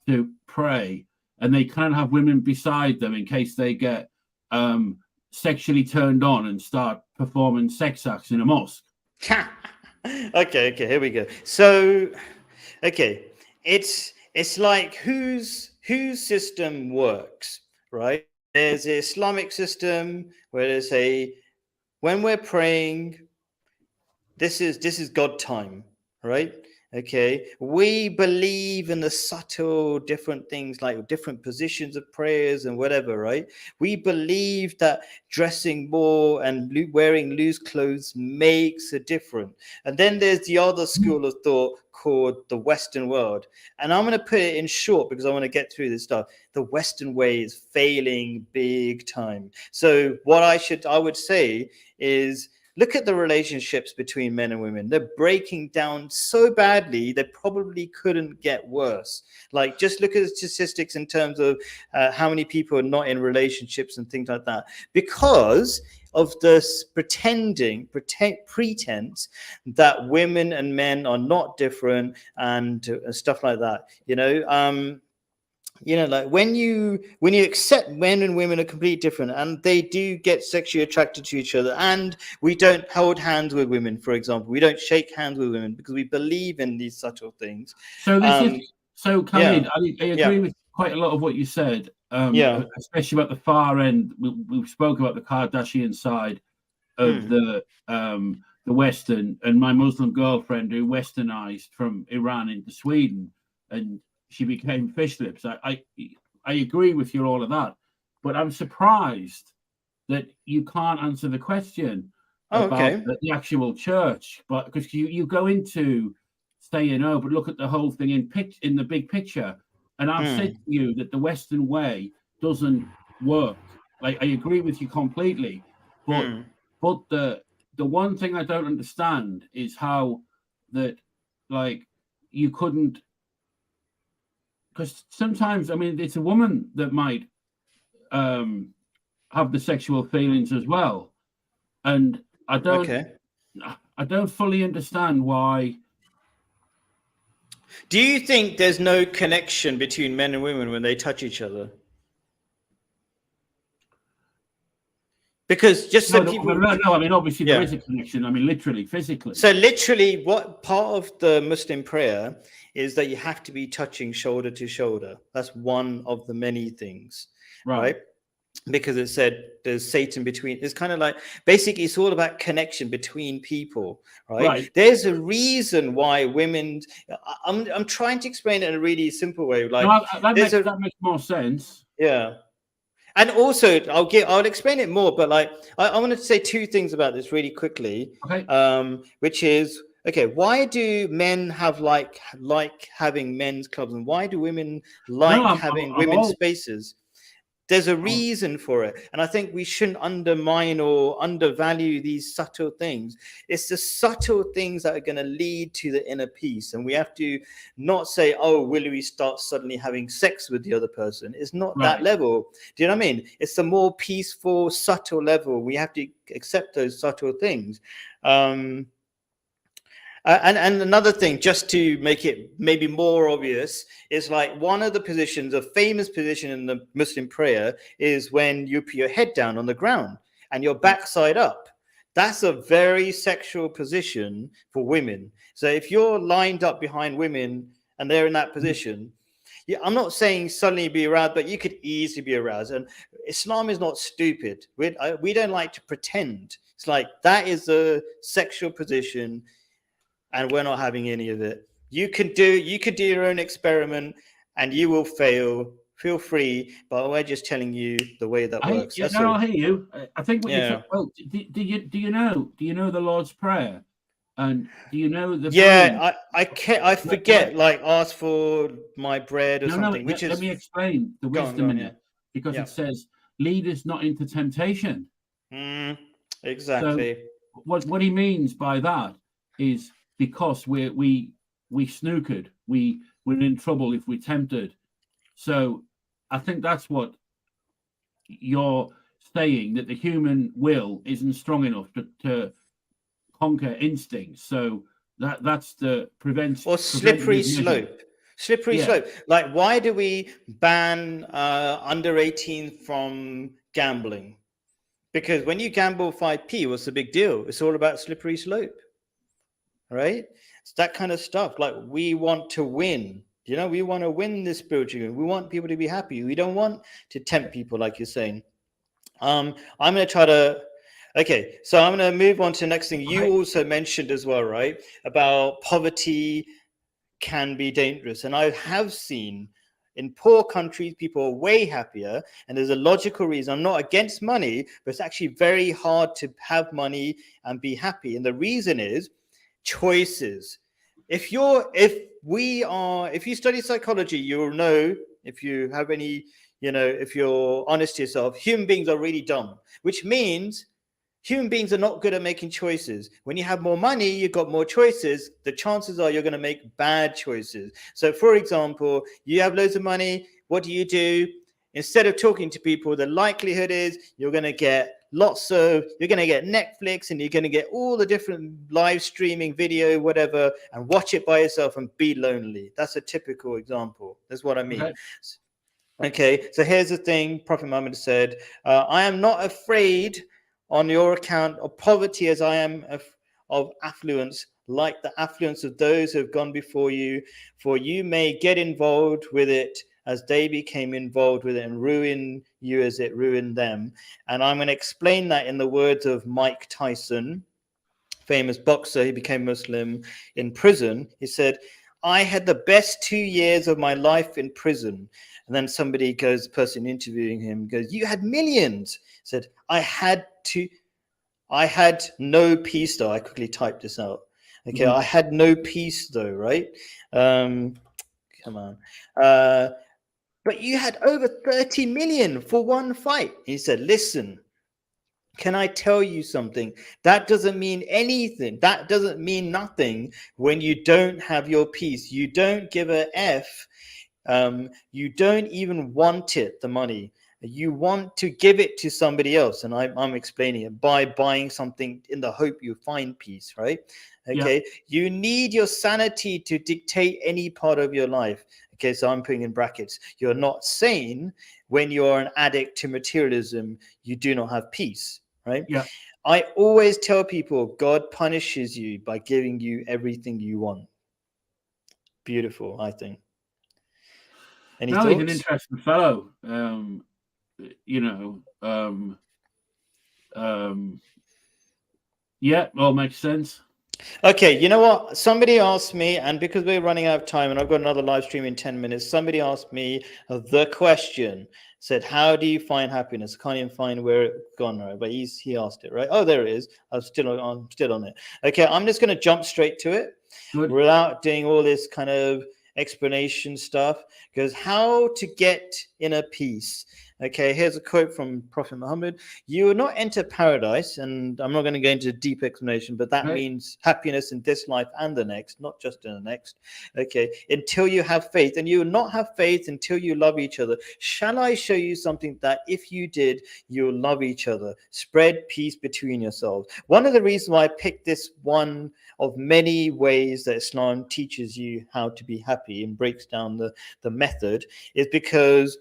to pray, and they can't have women beside them in case they get sexually turned on and start performing sex acts in a mosque? Okay, here we go. So, okay, it's like whose system works, right? There's the Islamic system where they say, when we're praying, this is God time, right? Okay, we believe in the subtle different things, like different positions of prayers and whatever, right? We believe that dressing more and wearing loose clothes makes a difference. And then there's the other school of thought called the Western world. And I'm going to put it in short because I want to get through this stuff. The Western way is failing big time. So what I would say is, look at the relationships between men and women. They're breaking down so badly, they probably couldn't get worse. Like, just look at the statistics in terms of how many people are not in relationships and things like that. Because of this pretense that women and men are not different and stuff like that. Like when you accept men and women are completely different and they do get sexually attracted to each other, and we don't hold hands with women, for example, we don't shake hands with women because we believe in these subtle things. So Khalid, I agree with quite a lot of what you said, especially about the far end. We spoke about the Kardashian side of the Western, and my Muslim girlfriend who westernized from Iran into Sweden, and she became fish lips. I agree with you all of that, but I'm surprised that you can't answer the question about the actual church. But because you go into saying, "Oh, but look at the whole thing in the big picture," and I've said to you that the Western way doesn't work. Like, I agree with you completely, but the one thing I don't understand is how that, like, you couldn't. Because sometimes, I mean, it's a woman that might have the sexual feelings as well, and I don't fully understand why. Do you think there's no connection between men and women when they touch each other? Because just so people... No, I mean, obviously there is a connection. I mean, literally, physically. So literally, what part of the Muslim prayer is that you have to be touching shoulder to shoulder. That's one of the many things, right? Because it said there's Satan between. It's kind of like, basically, it's all about connection between people, right? There's a reason why women... I'm trying to explain it in a really simple way. Like, that makes more sense. Yeah. And also, I'll explain it more, but like I want to say 2 things about this really quickly. Which is, okay, why do men have like having men's clubs, and why do women having women's spaces? There's a reason for it. And I think we shouldn't undermine or undervalue these subtle things. It's the subtle things that are going to lead to the inner peace. And we have to not say, oh, will we start suddenly having sex with the other person? It's not that level. Do you know what I mean? It's the more peaceful, subtle level. We have to accept those subtle things. And another thing, just to make it maybe more obvious, is like one of the positions, a famous position in the Muslim prayer, is when you put your head down on the ground and your backside up. That's a very sexual position for women. So if you're lined up behind women and they're in that position, I'm not saying suddenly be aroused, but you could easily be aroused. And Islam is not stupid. We don't like to pretend. It's like that is a sexual position, and we're not having any of it. You could do your own experiment, and you will fail. Feel free, but we're just telling you the way that works. I hear you. I think what you're well, do you know the Lord's Prayer, and do you know the? I forget. Like, ask for my bread or something. Let me explain the wisdom in it, because it says, "Lead us not into temptation." Exactly. So what he means by that is, because we we snookered. We're in trouble if we're tempted. So I think that's what you're saying, that the human will isn't strong enough to conquer instincts. So that's the or slippery slope. Slippery slope. Like, why do we ban under 18 from gambling? Because when you gamble 5p, what's the big deal? It's all about slippery slope, right? It's that kind of stuff. Like, we want to win. You know, we want to win this spiritual game. We want people to be happy. We don't want to tempt people, like you're saying. I'm going to try to. Okay, so I'm going to move on to the next thing. You also mentioned as well, right, about poverty can be dangerous. And I have seen in poor countries, people are way happier. And there's a logical reason. I'm not against money, but it's actually very hard to have money and be happy. And the reason is choices. If you study psychology, you'll know, if you have any, if you're honest to yourself, human beings are really dumb, which means human beings are not good at making choices. When you have more money, you've got more choices. The chances are you're going to make bad choices. So, for example, you have loads of money. What do? Instead of talking to people, the likelihood is you're going to get you're going to get Netflix, and you're going to get all the different live streaming video, whatever, and watch it by yourself and be lonely. That's a typical example. That's what I mean. Okay, so here's the thing. Prophet Muhammad said, I am not afraid on your account of poverty as I am of affluence, like the affluence of those who have gone before you, for you may get involved with it as they became involved with it and ruin you as it ruined them. And I'm going to explain that in the words of Mike Tyson, famous boxer. He became Muslim in prison. He said, I had the best 2 years of my life in prison. And then somebody goes, the person interviewing him goes, you had millions. He said, I had no peace though. I quickly typed this out. Okay, I had no peace though, right? Come on. But you had over 30 million for one fight. He said, listen, can I tell you something? That doesn't mean anything. That doesn't mean nothing when you don't have your peace. You don't give a F. You don't even want it, the money. You want to give it to somebody else. And I'm explaining it by buying something in the hope you find peace, right? Okay. Yeah. You need your sanity to dictate any part of your life. Okay, so I'm putting in brackets. You're not sane when you're an addict to materialism. You do not have peace, right? Yeah. I always tell people God punishes you by giving you everything you want. Beautiful, I think. Any thoughts? He's an interesting fellow. Yeah, all makes sense. Okay, you know what? Somebody asked me, and because we're running out of time and I've got another live stream in 10 minutes, somebody asked me the question, said, how do you find happiness? I can't even find where it's gone, right? But he asked it, right? Oh, there it is. I'm still on it. Okay, I'm just going to jump straight to it. Good. Without doing all this kind of explanation stuff, because how to get inner peace. Okay, here's a quote from Prophet Muhammad. You will not enter paradise, and I'm not going to go into deep explanation, but that means happiness in this life and the next, not just in the next. Okay, until you have faith, and you will not have faith until you love each other. Shall I show you something that if you did, you'll love each other? Spread peace between yourselves. One of the reasons why I picked this one of many ways that Islam teaches you how to be happy and breaks down the method is because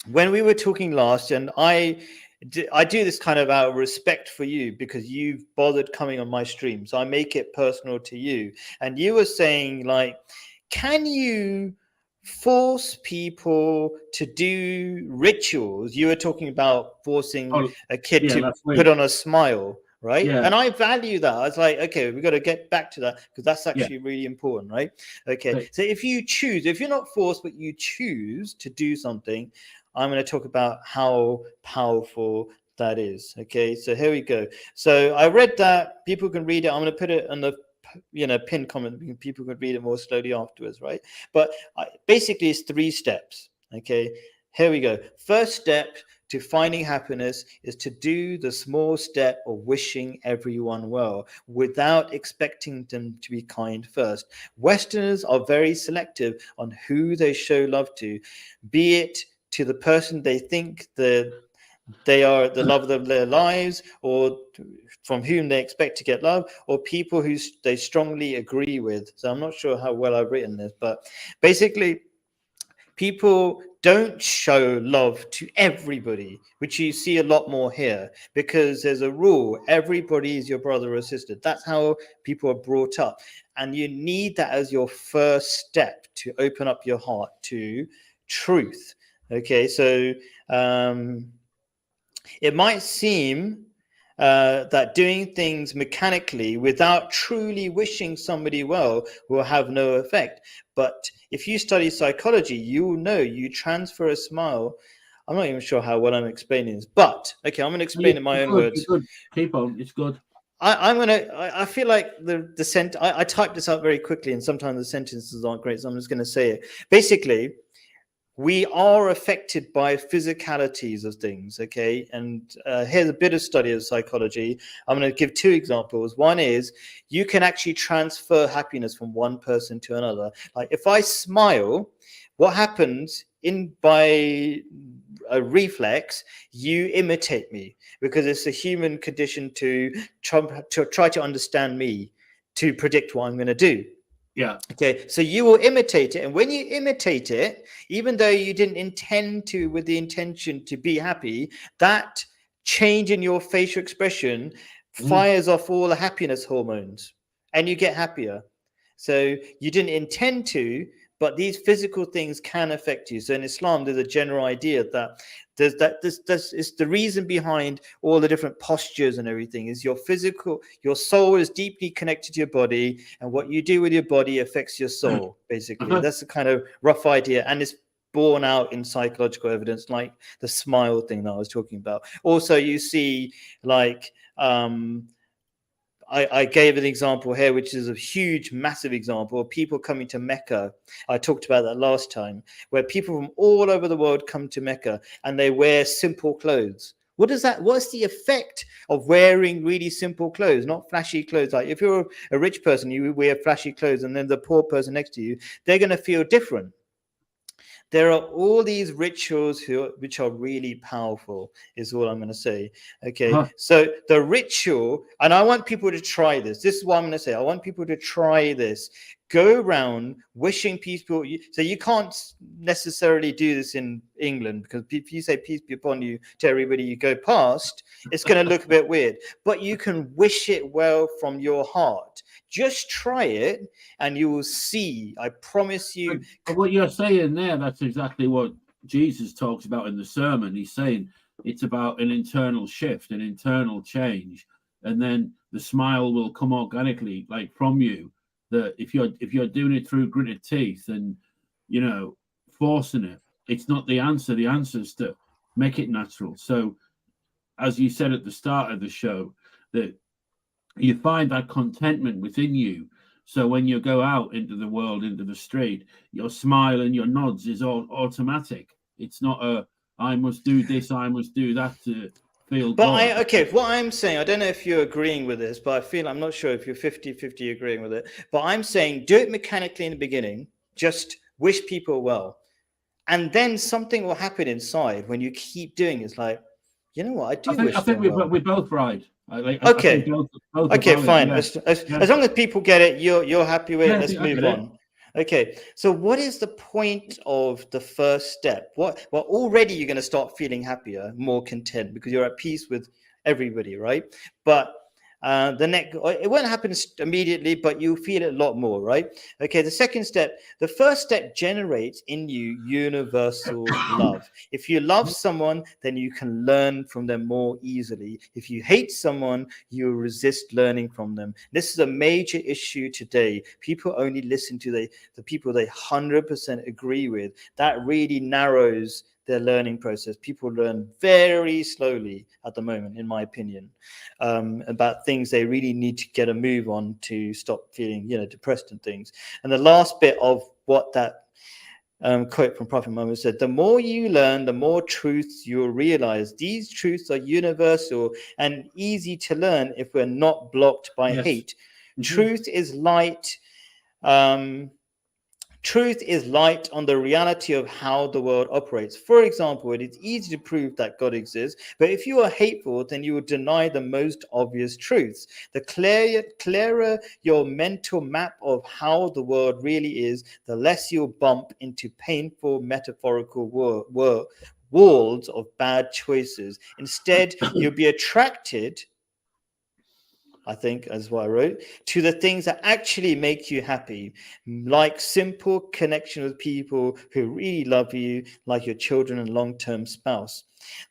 when we were talking last, and I do this kind of out of respect for you because you've bothered coming on my stream, so I make it personal to you. And you were saying, like, can you force people to do rituals? You were talking about forcing a kid to put on a smile, right? Yeah. And I value that. I was like, okay, we've got to get back to that because that's actually really important, right? Okay, so if you're not forced, but you choose to do something, I'm going to talk about how powerful that is. Okay, so here we go. So I read that. People can read it. I'm going to put it on the pinned comment. People can read it more slowly afterwards, right? But basically, it's 3 steps. Okay, here we go. First step: to finding happiness is to do the small step of wishing everyone well without expecting them to be kind first. Westerners are very selective on who they show love to, be it to the person they think they are the love of their lives, or from whom they expect to get love, or people who they strongly agree with. So I'm not sure how well I've written this, but basically people don't show love to everybody, which you see a lot more here, because there's a rule: everybody is your brother or sister. That's how people are brought up, and you need that as your first step to open up your heart to truth. Okay, so it might seem that doing things mechanically without truly wishing somebody well will have no effect. But if you study psychology, you will know you transfer a smile. I'm not even sure how well I'm explaining this, but okay, I'm going to explain in my own words. Good. Keep on, it's good. I feel like I typed this up very quickly, and sometimes the sentences aren't great, so I'm just going to say it. Basically, we are affected by physicalities of things, okay? And here's a bit of study of psychology. I'm going to give two examples. One is you can actually transfer happiness from one person to another. Like if I smile, what happens by a reflex, you imitate me, because it's a human condition to try to understand me, to predict what I'm going to do. Yeah. Okay, so you will imitate it, and when you imitate it, even though you didn't intend to, with the intention to be happy, that change in your facial expression fires off all the happiness hormones, and you get happier. So you didn't intend to, but these physical things can affect you. So in Islam, there's a general idea that this is the reason behind all the different postures and everything is your soul is deeply connected to your body, and what you do with your body affects your soul. Basically, that's the kind of rough idea, and it's borne out in psychological evidence, like the smile thing that I was talking about. Also, you see, like I gave an example here, which is a huge, massive example of people coming to Mecca. I talked about that last time, where people from all over the world come to Mecca and they wear simple clothes. What's the effect of wearing really simple clothes, not flashy clothes? Like if you're a rich person, you wear flashy clothes, and then the poor person next to you, they're going to feel different. There are all these rituals which are really powerful, is all I'm going to say. Okay, so the ritual, and I want people to try this. This is what I'm going to say. I want people to try this. Go around wishing people. So you can't necessarily do this in England, because if you say peace be upon you to everybody you go past, it's going to look a bit weird. But you can wish it well from your heart. Just try it and you will see. I promise you. But what you're saying there, that's exactly what Jesus talks about in the sermon. He's saying it's about an internal shift, an internal change, and then the smile will come organically, like from you. That if you're doing it through gritted teeth and forcing it, it's not the answer. The answer is to make it natural. So, as you said at the start of the show, that you find that contentment within you. So when you go out into the world, into the street, your smile and your nods is all automatic. It's not I must do this, I must do that to feel good. What I'm saying, I don't know if you're agreeing with this, but I'm not sure if you're 50-50 agreeing with it. But I'm saying do it mechanically in the beginning. Just wish people well. And then something will happen inside when you keep doing it. It's like, you know what, I think we're both right. Okay, fine. Yeah. As long as people get it, you're happy with it. Let's move on. Okay, so what is the point of the first step? Well, already you're going to start feeling happier, more content, because you're at peace with everybody, right? But it won't happen immediately, but you'll feel it a lot more, right? Okay, the first step generates in you universal love. If you love someone, then you can learn from them more easily. If you hate someone, you resist learning from them. This is a major issue today. People only listen to the people they 100% agree with. That really narrows their learning process. People learn very slowly at the moment, in my opinion, about things they really need to get a move on to stop feeling, depressed and things. And the last bit of what that quote from Prophet Muhammad said, "The more you learn, the more truths you'll realize. These truths are universal and easy to learn if we're not blocked by Yes. hate. Mhm. Truth is light. Truth is light on the reality of how the world operates. For example, it is easy to prove that God exists, but if you are hateful, then you will deny the most obvious truths. The clearer your mental map of how the world really is, the less you'll bump into painful metaphorical walls of bad choices. Instead, you'll be attracted, I think, as what I wrote, to the things that actually make you happy, like simple connection with people who really love you, like your children and long-term spouse.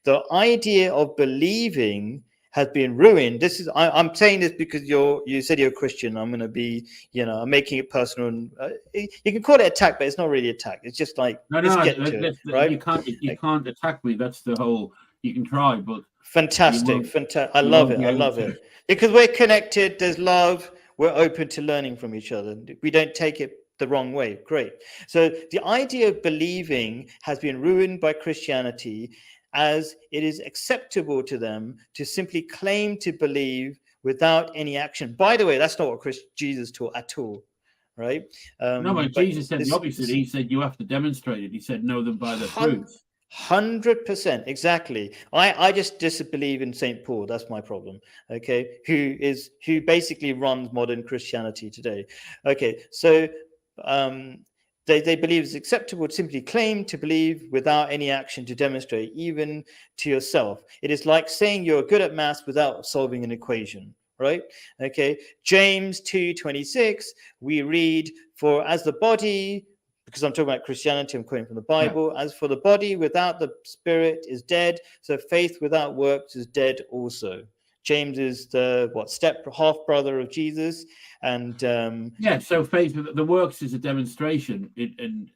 The idea of believing has been ruined. This is I'm saying this because you said you're a Christian. I'm going to be, I'm making it personal. And, you can call it attack, but it's not really attack. It's just like let's get to it, right? You can't attack me. That's the whole. You can try, but fantastic. I love it because we're connected. There's love. We're open to learning from each other. We don't take it the wrong way. Great. So the idea of believing has been ruined by Christianity, as it is acceptable to them to simply claim to believe without any action. By the way, that's not what Jesus taught at all, right? No, but Jesus said the opposite. He said you have to demonstrate it. He said know them by their fruits. 100%, exactly. I just disbelieve in St. Paul. That's my problem. Okay, who basically runs modern Christianity today. Okay, so they believe it's acceptable to simply claim to believe without any action to demonstrate, even to yourself. It is like saying you're good at maths without solving an equation, right? Okay, James 2:26, we read, "For as the body," because I'm talking about Christianity, I'm quoting from the Bible, "As for the body without the spirit is dead, so faith without works is dead also." James is the half brother of Jesus, and so faith, the works is a demonstration, and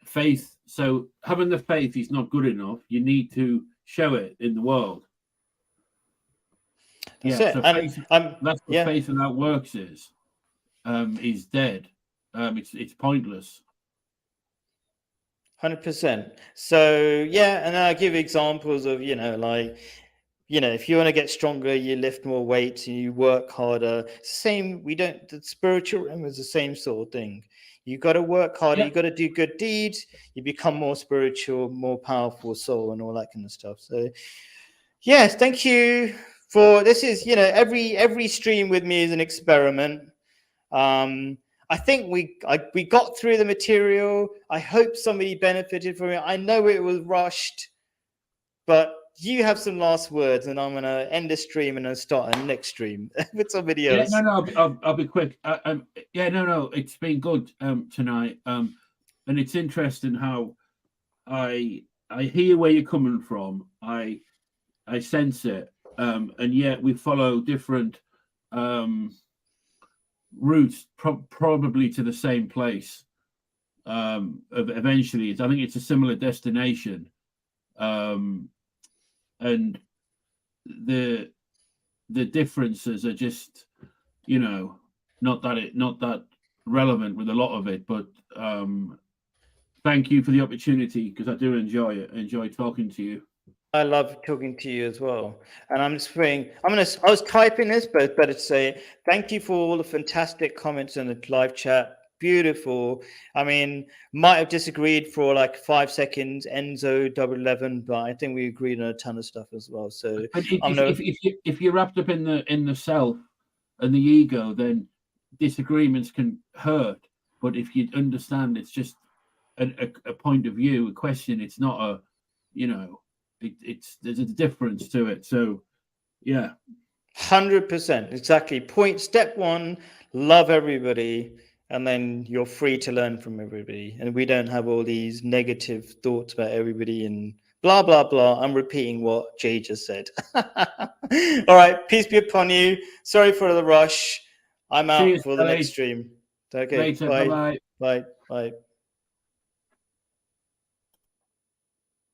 faith. So having the faith is not good enough. You need to show it in the world. That's it. So that's what faith without works is dead. It's pointless. 100%. So and I'll give examples of if you want to get stronger, you lift more weights and you work harder. Same, the spiritual realm is the same sort of thing. You got to work harder. You got to do good deeds. You become more spiritual, more powerful soul, and all that kind of stuff. So, yes, thank you for this. Is every stream with me is an experiment. I think we got through the material. I hope somebody benefited from it. I know it was rushed, but you have some last words, and I'm going to end the stream and then start a next stream with somebody else. I'll be quick. It's been good tonight, and it's interesting how I hear where you're coming from. I sense it, and yet we follow different routes, probably to the same place. Eventually, I think it's a similar destination. And the differences are just, not that relevant with a lot of it. But thank you for the opportunity, because I do enjoy it. I enjoy talking to you. I love talking to you as well. And I'm just saying, I was typing this, but it's better to say thank you for all the fantastic comments in the live chat. Beautiful. I mean, might have disagreed for like 5 seconds, Enzo 11, but I think we agreed on a ton of stuff as well. So if you're wrapped up in the self and the ego, then disagreements can hurt. But if you understand, it's just a point of view, a question. It's not there's a difference to it. So 100%, exactly. Step one, love everybody. And then you're free to learn from everybody. And we don't have all these negative thoughts about everybody and blah, blah, blah. I'm repeating what Jay just said. All right. Peace be upon you. Sorry for the rush. I'm out for the next stream. Okay. Later, bye. Bye.